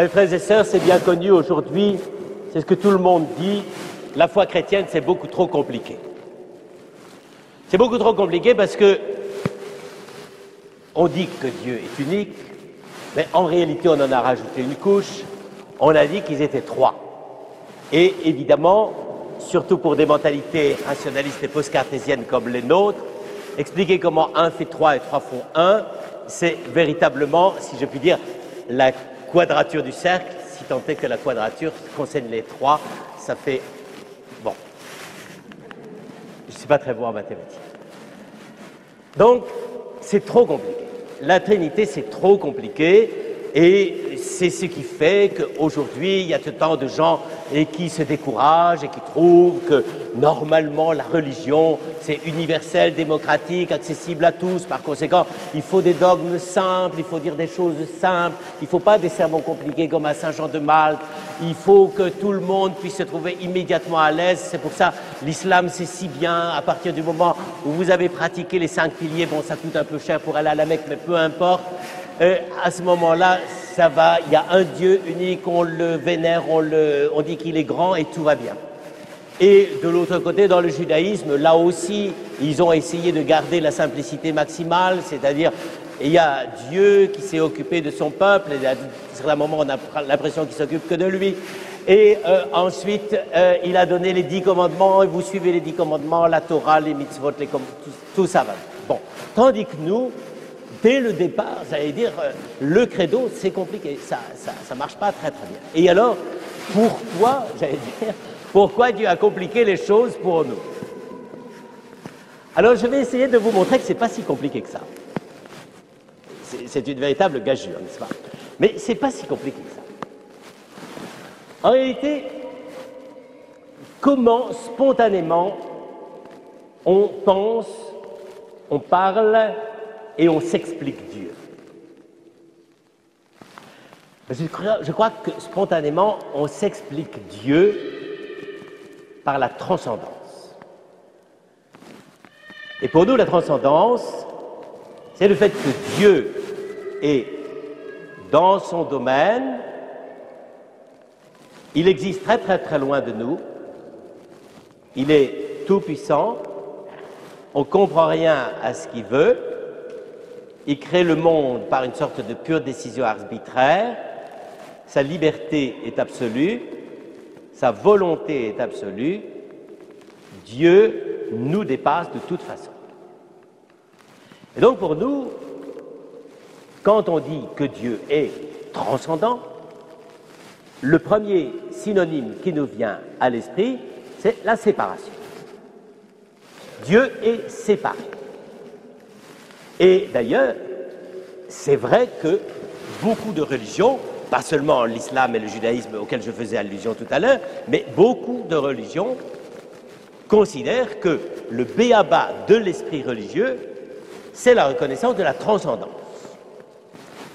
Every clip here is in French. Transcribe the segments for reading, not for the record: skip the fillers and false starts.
Frères et sœurs, c'est bien connu aujourd'hui, c'est ce que tout le monde dit, la foi chrétienne, c'est beaucoup trop compliqué. C'est beaucoup trop compliqué parce que on dit que Dieu est unique, mais en réalité, on en a rajouté une couche, on a dit qu'ils étaient trois. Et évidemment, surtout pour des mentalités rationalistes et post-cartésiennes comme les nôtres, expliquer comment 1 fait 3 et 3 font 1, c'est véritablement, si je puis dire, la quadrature du cercle, si tant est que la quadrature concerne les trois, ça fait... Bon, je ne suis pas très bon en mathématiques. Donc, c'est trop compliqué. La Trinité, c'est trop compliqué, et c'est ce qui fait qu'aujourd'hui, il y a tant de gens qui se découragent et qui trouvent que, normalement, la religion, c'est universel, démocratique, accessible à tous. Par conséquent, il faut des dogmes simples, il faut dire des choses simples, il ne faut pas des sermons compliqués comme à Saint-Jean de Malte, il faut que tout le monde puisse se trouver immédiatement à l'aise. C'est pour ça l'islam, c'est si bien, à partir du moment où vous avez pratiqué les 5 piliers, bon, ça coûte un peu cher pour aller à la Mecque, mais peu importe, à ce moment-là, ça va, il y a un Dieu unique, on le vénère, on dit qu'il est grand et tout va bien. Et de l'autre côté, dans le judaïsme, là aussi, ils ont essayé de garder la simplicité maximale, c'est-à-dire, il y a Dieu qui s'est occupé de son peuple, et à un certain moment, on a l'impression qu'il s'occupe que de lui. Et ensuite, il a donné les 10 commandements, et vous suivez les 10 commandements, la Torah, les mitzvot, tout ça va. Bon, tandis que nous, dès le départ, j'allais dire, le credo, c'est compliqué, ça marche pas très très bien. Et alors, pourquoi, j'allais dire, pourquoi Dieu a compliqué les choses pour nous? Alors, je vais essayer de vous montrer que c'est pas si compliqué que ça. C'est une véritable gageure, n'est-ce pas? Mais c'est pas si compliqué que ça. En réalité, comment spontanément on pense, on parle et on s'explique Dieu? Je crois que spontanément, on s'explique Dieu par la transcendance. Et pour nous, la transcendance, c'est le fait que Dieu est dans son domaine, il existe très très très loin de nous, il est tout-puissant, on ne comprend rien à ce qu'il veut, il crée le monde par une sorte de pure décision arbitraire, sa liberté est absolue, sa volonté est absolue, Dieu nous dépasse de toute façon. Et donc pour nous, quand on dit que Dieu est transcendant, le premier synonyme qui nous vient à l'esprit, c'est la séparation. Dieu est séparé. Et d'ailleurs, c'est vrai que beaucoup de religions, pas seulement l'islam et le judaïsme auxquels je faisais allusion tout à l'heure, mais beaucoup de religions considèrent que le b.a.-ba de l'esprit religieux, c'est la reconnaissance de la transcendance.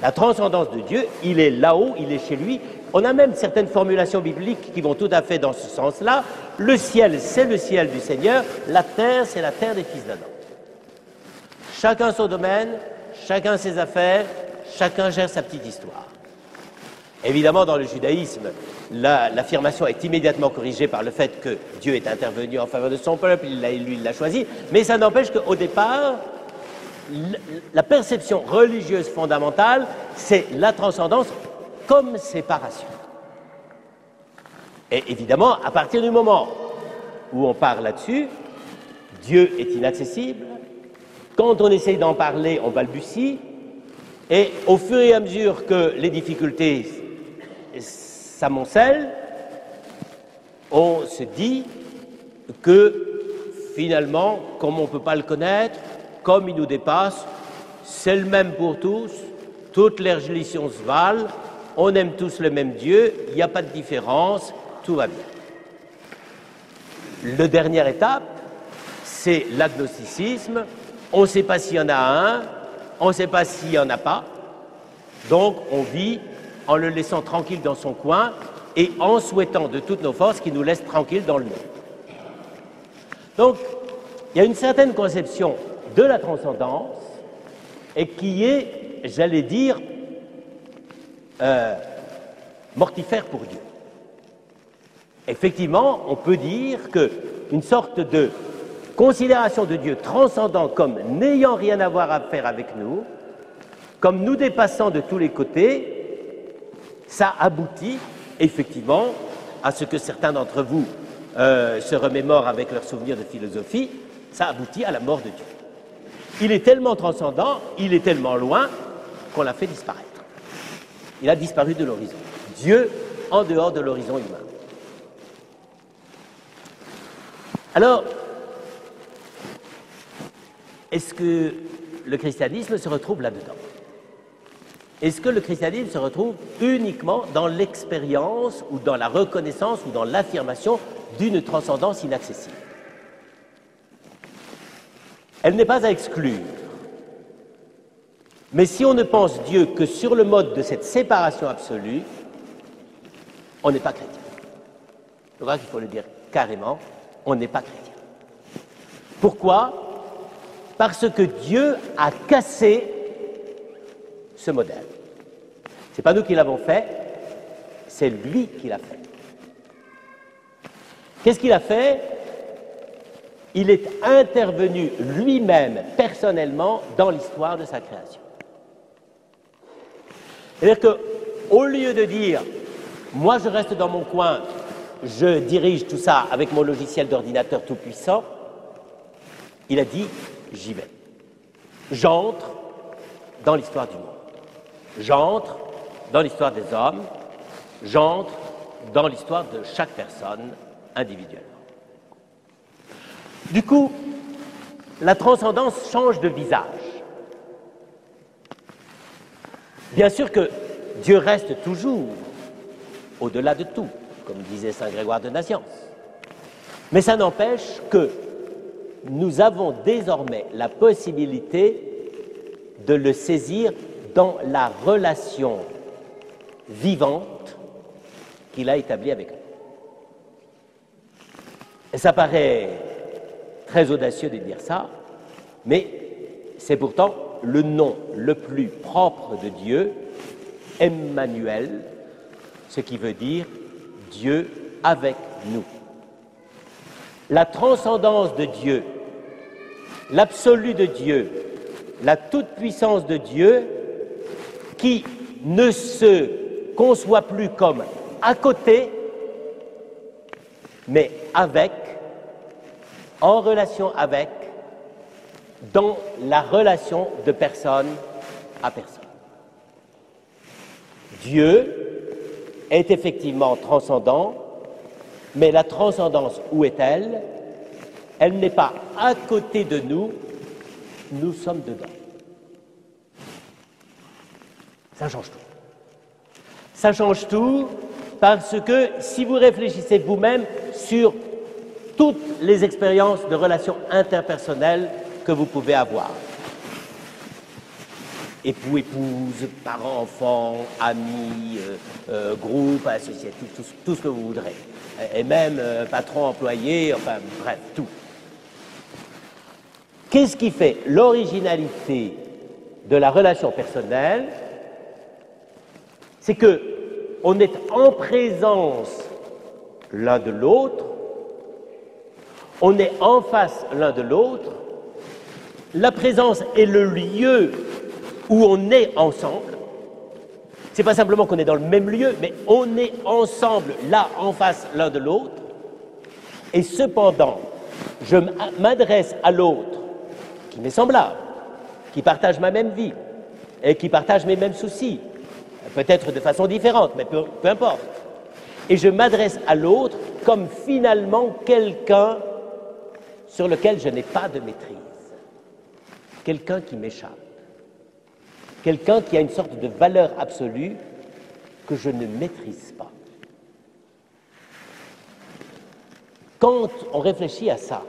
La transcendance de Dieu, il est là-haut, il est chez lui. On a même certaines formulations bibliques qui vont tout à fait dans ce sens-là. Le ciel, c'est le ciel du Seigneur. La terre, c'est la terre des fils d'Adam. Chacun son domaine, chacun ses affaires, chacun gère sa petite histoire. Évidemment, dans le judaïsme, l'affirmation est immédiatement corrigée par le fait que Dieu est intervenu en faveur de son peuple, il l'a élu, il l'a choisi, mais ça n'empêche qu'au départ, la perception religieuse fondamentale, c'est la transcendance comme séparation. Et évidemment, à partir du moment où on parle là-dessus, Dieu est inaccessible. Quand on essaye d'en parler, on balbutie. Et au fur et à mesure que les difficultés s'amoncellent, on se dit que finalement, comme on ne peut pas le connaître, comme il nous dépasse, c'est le même pour tous, toutes les religions se valent, on aime tous le même Dieu, il n'y a pas de différence, tout va bien. La dernière étape, c'est l'agnosticisme. On ne sait pas s'il y en a un, on ne sait pas s'il n'y en a pas, donc on vit en le laissant tranquille dans son coin et en souhaitant de toutes nos forces qu'il nous laisse tranquille dans le monde. Donc, il y a une certaine conception de la transcendance et qui est, j'allais dire, mortifère pour Dieu. Effectivement, on peut dire qu'une sorte de considération de Dieu transcendant comme n'ayant rien à voir à faire avec nous, comme nous dépassant de tous les côtés, ça aboutit effectivement à ce que certains d'entre vous se remémorent avec leurs souvenirs de philosophie, ça aboutit à la mort de Dieu. Il est tellement transcendant, il est tellement loin qu'on l'a fait disparaître. Il a disparu de l'horizon. Dieu en dehors de l'horizon humain. Alors, est-ce que le christianisme se retrouve là-dedans? Est-ce que le christianisme se retrouve uniquement dans l'expérience ou dans la reconnaissance ou dans l'affirmation d'une transcendance inaccessible? Elle n'est pas à exclure. Mais si on ne pense Dieu que sur le mode de cette séparation absolue, on n'est pas chrétien. Je crois qu'il faut le dire carrément, on n'est pas chrétien. Pourquoi? Parce que Dieu a cassé ce modèle. Ce n'est pas nous qui l'avons fait, c'est lui qui l'a fait. Qu'est-ce qu'il a fait? Il est intervenu lui-même, personnellement, dans l'histoire de sa création. C'est-à-dire qu'au lieu de dire « moi je reste dans mon coin, je dirige tout ça avec mon logiciel d'ordinateur tout-puissant », il a dit « j'y vais. J'entre dans l'histoire du monde. J'entre dans l'histoire des hommes. J'entre dans l'histoire de chaque personne individuellement. » Du coup, la transcendance change de visage. Bien sûr que Dieu reste toujours au-delà de tout, comme disait saint Grégoire de Nazianze. Mais ça n'empêche que nous avons désormais la possibilité de le saisir dans la relation vivante qu'il a établie avec nous. Et ça paraît très audacieux de dire ça, mais c'est pourtant le nom le plus propre de Dieu, Emmanuel, ce qui veut dire Dieu avec nous. La transcendance de Dieu, l'absolu de Dieu, la toute-puissance de Dieu, qui ne se conçoit plus comme à côté, mais avec, en relation avec, dans la relation de personne à personne. Dieu est effectivement transcendant, mais la transcendance, où est-elle? Elle n'est pas à côté de nous, nous sommes dedans. Ça change tout. Ça change tout parce que si vous réfléchissez vous-même sur toutes les expériences de relations interpersonnelles que vous pouvez avoir, époux, épouse, parents, enfants, amis, groupes, associatifs, tout ce que vous voudrez, et même patron, employé, enfin bref, tout. Qu'est-ce qui fait l'originalité de la relation personnelle? C'est que on est en présence l'un de l'autre, on est en face l'un de l'autre, la présence est le lieu où on est ensemble. C'est pas simplement qu'on est dans le même lieu, mais on est ensemble, là, en face l'un de l'autre. Et cependant, je m'adresse à l'autre, qui m'est semblable, qui partage ma même vie, et qui partage mes mêmes soucis, peut-être de façon différente, mais peu importe. Et je m'adresse à l'autre comme finalement quelqu'un sur lequel je n'ai pas de maîtrise, quelqu'un qui m'échappe, quelqu'un qui a une sorte de valeur absolue que je ne maîtrise pas. Quand on réfléchit à ça,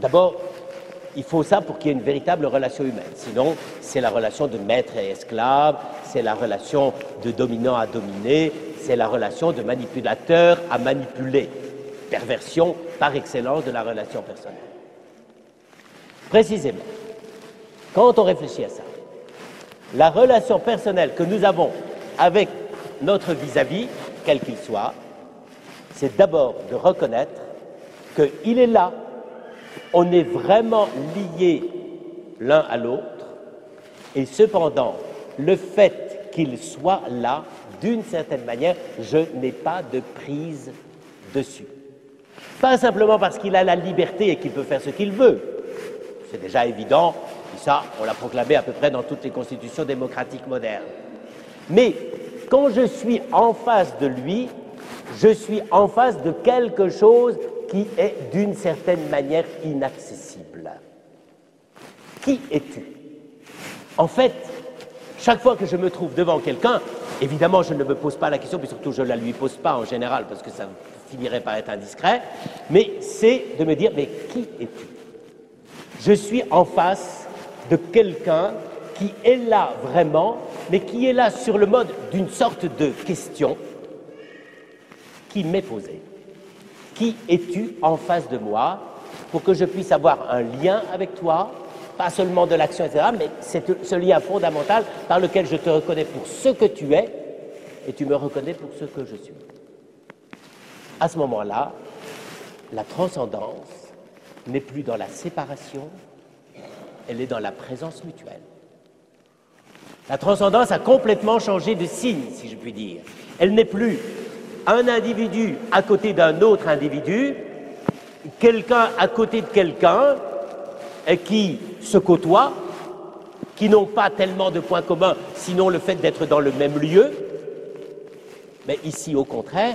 d'abord, il faut ça pour qu'il y ait une véritable relation humaine. Sinon, c'est la relation de maître et esclave, c'est la relation de dominant à dominé, c'est la relation de manipulateur à manipulé. Perversion par excellence de la relation personnelle. Précisément, quand on réfléchit à ça, la relation personnelle que nous avons avec notre vis-à-vis, quel qu'il soit, c'est d'abord de reconnaître qu'il est là. On est vraiment liés l'un à l'autre, et cependant, le fait qu'il soit là, d'une certaine manière, je n'ai pas de prise dessus. Pas simplement parce qu'il a la liberté et qu'il peut faire ce qu'il veut. C'est déjà évident, et ça, on l'a proclamé à peu près dans toutes les constitutions démocratiques modernes. Mais quand je suis en face de lui, je suis en face de quelque chose qui est d'une certaine manière inaccessible. Qui es-tu? En fait, chaque fois que je me trouve devant quelqu'un, évidemment, je ne me pose pas la question, puis surtout, je ne la lui pose pas en général, parce que ça finirait par être indiscret, mais c'est de me dire, mais qui es-tu? Je suis en face de quelqu'un qui est là vraiment, mais qui est là sur le mode d'une sorte de question qui m'est posée. Qui es-tu en face de moi pour que je puisse avoir un lien avec toi, pas seulement de l'action, etc., mais c'est ce lien fondamental par lequel je te reconnais pour ce que tu es et tu me reconnais pour ce que je suis. À ce moment-là, la transcendance n'est plus dans la séparation, elle est dans la présence mutuelle. La transcendance a complètement changé de signe, si je puis dire. Elle n'est plus un individu à côté d'un autre individu, quelqu'un à côté de quelqu'un qui se côtoient, qui n'ont pas tellement de points communs, sinon le fait d'être dans le même lieu. Mais ici, au contraire,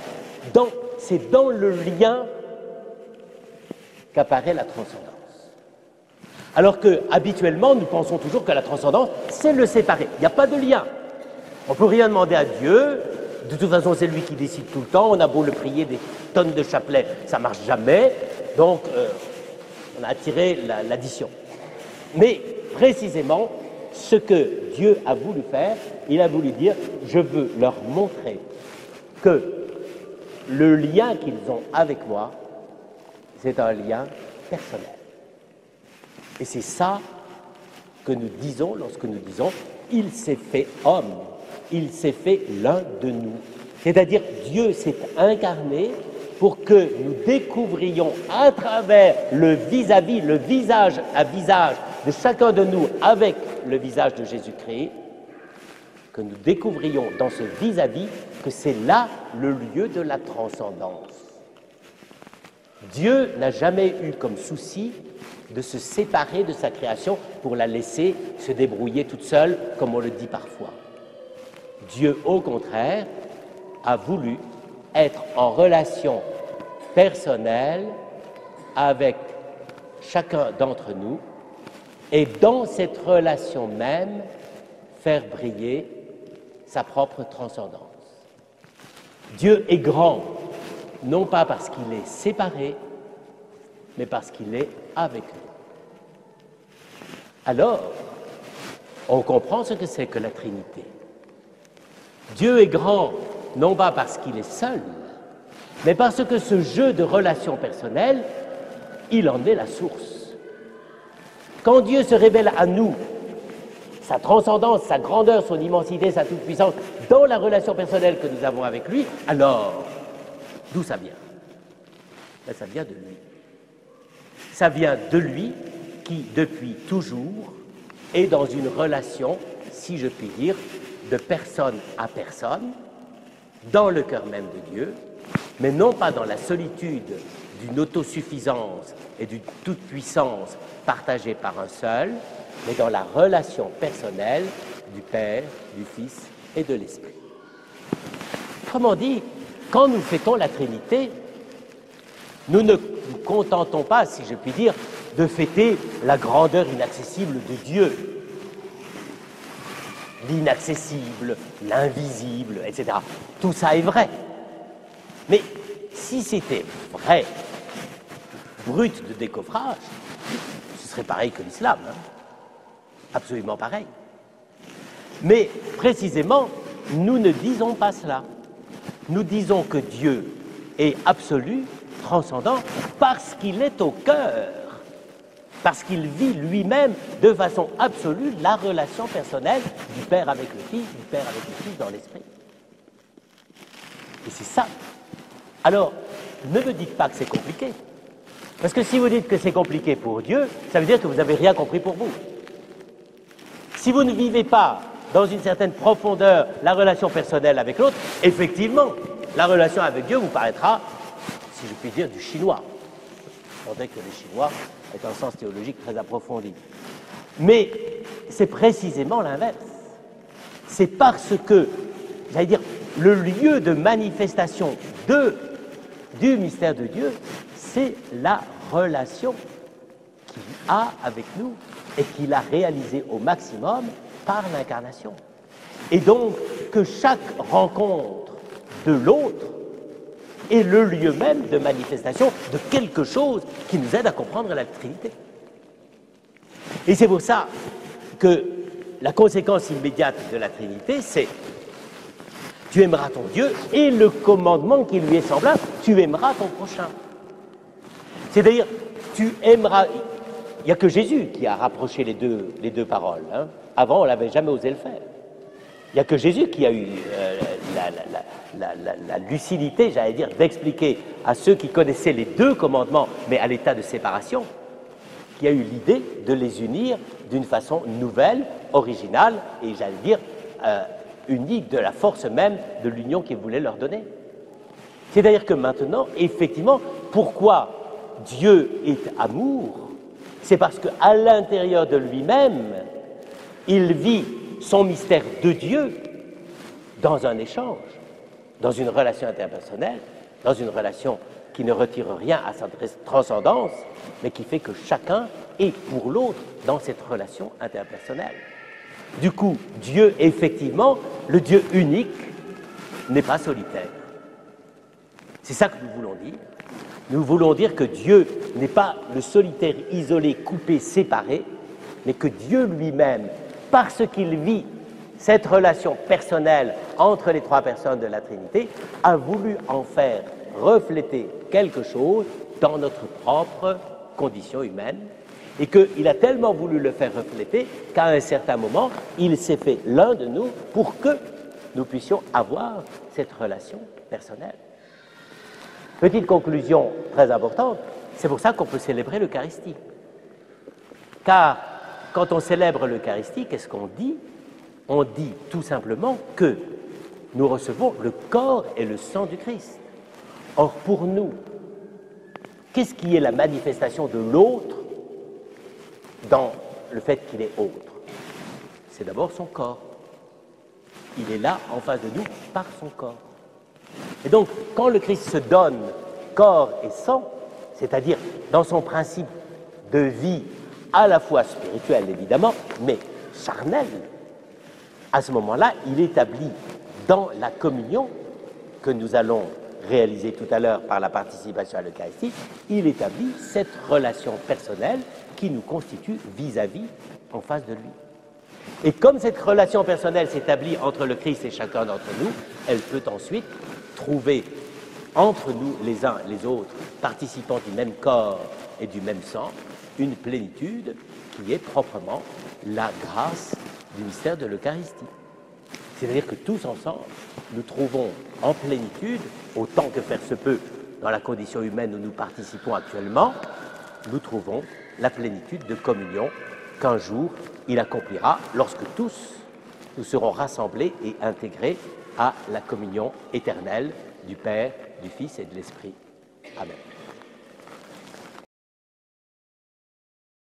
c'est dans le lien qu'apparaît la transcendance. Alors que, habituellement, nous pensons toujours que la transcendance, c'est le séparer. Il n'y a pas de lien. On ne peut rien demander à Dieu. De toute façon, c'est lui qui décide tout le temps. On a beau le prier des tonnes de chapelets, ça ne marche jamais. Donc, on a attiré l'addition. Mais, précisément, ce que Dieu a voulu faire, il a voulu dire, je veux leur montrer que le lien qu'ils ont avec moi, c'est un lien personnel. Et c'est ça que nous disons lorsque nous disons « il s'est fait homme ». Il s'est fait l'un de nous. C'est-à-dire, Dieu s'est incarné pour que nous découvrions à travers le vis-à-vis, le visage à visage de chacun de nous avec le visage de Jésus-Christ, que nous découvrions dans ce vis-à-vis que c'est là le lieu de la transcendance. Dieu n'a jamais eu comme souci de se séparer de sa création pour la laisser se débrouiller toute seule, comme on le dit parfois. Dieu, au contraire, a voulu être en relation personnelle avec chacun d'entre nous et dans cette relation même, faire briller sa propre transcendance. Dieu est grand, non pas parce qu'il est séparé, mais parce qu'il est avec nous. Alors, on comprend ce que c'est que la Trinité. Dieu est grand, non pas parce qu'il est seul, mais parce que ce jeu de relations personnelles, il en est la source. Quand Dieu se révèle à nous, sa transcendance, sa grandeur, son immensité, sa toute-puissance, dans la relation personnelle que nous avons avec lui, alors, d'où ça vient? Ben, ça vient de lui. Ça vient de lui qui, depuis toujours, est dans une relation, si je puis dire, de personne à personne, dans le cœur même de Dieu, mais non pas dans la solitude d'une autosuffisance et d'une toute-puissance partagée par un seul, mais dans la relation personnelle du Père, du Fils et de l'Esprit. Autrement dit, quand nous fêtons la Trinité, nous ne nous contentons pas, si je puis dire, de fêter la grandeur inaccessible de Dieu, l'inaccessible, l'invisible, etc. Tout ça est vrai. Mais si c'était vrai, brut de décoffrage, ce serait pareil que l'islam, hein? Absolument pareil. Mais précisément, nous ne disons pas cela. Nous disons que Dieu est absolu, transcendant, parce qu'il est au cœur, parce qu'il vit lui-même de façon absolue la relation personnelle du Père avec le Fils, du Père avec le Fils dans l'Esprit. Et c'est ça. Alors, ne me dites pas que c'est compliqué. Parce que si vous dites que c'est compliqué pour Dieu, ça veut dire que vous n'avez rien compris pour vous. Si vous ne vivez pas dans une certaine profondeur la relation personnelle avec l'autre, effectivement, la relation avec Dieu vous paraîtra, si je puis dire, du chinois. On dirait que les Chinois est un sens théologique très approfondi. Mais c'est précisément l'inverse. C'est parce que, j'allais dire, le lieu de manifestation du mystère de Dieu, c'est la relation qu'il a avec nous et qu'il a réalisée au maximum par l'incarnation. Et donc, que chaque rencontre de l'autre est le lieu même de manifestation de quelque chose qui nous aide à comprendre la Trinité. Et c'est pour ça que la conséquence immédiate de la Trinité, c'est tu aimeras ton Dieu et le commandement qui lui est semblable, tu aimeras ton prochain. C'est-à-dire, tu aimeras... Il n'y a que Jésus qui a rapproché les deux paroles. Hein. Avant, on n'avait jamais osé le faire. Il n'y a que Jésus qui a eu la lucidité, j'allais dire, d'expliquer à ceux qui connaissaient les deux commandements, mais à l'état de séparation, qui a eu l'idée de les unir d'une façon nouvelle, originale, et j'allais dire, unique de la force même de l'union qu'il voulait leur donner. C'est-à-dire que maintenant, effectivement, pourquoi Dieu est amour? C'est parce qu'à l'intérieur de lui-même, il vit son mystère de Dieu dans un échange, dans une relation interpersonnelle, dans une relation qui ne retire rien à sa transcendance, mais qui fait que chacun est pour l'autre dans cette relation interpersonnelle. Du coup, Dieu, effectivement, le Dieu unique, n'est pas solitaire. C'est ça que nous voulons dire. Nous voulons dire que Dieu n'est pas le solitaire isolé, coupé, séparé, mais que Dieu lui-même, parce qu'il vit cette relation personnelle entre les trois personnes de la Trinité, a voulu en faire refléter quelque chose dans notre propre condition humaine, et qu'il a tellement voulu le faire refléter qu'à un certain moment, il s'est fait l'un de nous pour que nous puissions avoir cette relation personnelle. Petite conclusion très importante, c'est pour ça qu'on peut célébrer l'Eucharistie. Car quand on célèbre l'Eucharistie, qu'est-ce qu'on dit? On dit tout simplement que nous recevons le corps et le sang du Christ. Or, pour nous, qu'est-ce qui est la manifestation de l'autre dans le fait qu'il est autre? C'est d'abord son corps. Il est là, en face de nous, par son corps. Et donc, quand le Christ se donne corps et sang, c'est-à-dire dans son principe de vie à la fois spirituelle, évidemment, mais charnelle, à ce moment-là, il établit dans la communion que nous allons réaliser tout à l'heure par la participation à l'Eucharistie, il établit cette relation personnelle qui nous constitue vis-à-vis en face de lui. Et comme cette relation personnelle s'établit entre le Christ et chacun d'entre nous, elle peut ensuite trouver entre nous les uns les autres, participants du même corps et du même sang, une plénitude qui est proprement la grâce du mystère de l'Eucharistie. C'est-à-dire que tous ensemble, nous trouvons en plénitude, autant que faire se peut dans la condition humaine où nous participons actuellement, nous trouvons la plénitude de communion qu'un jour il accomplira lorsque tous nous serons rassemblés et intégrés à la communion éternelle du Père, du Fils et de l'Esprit. Amen.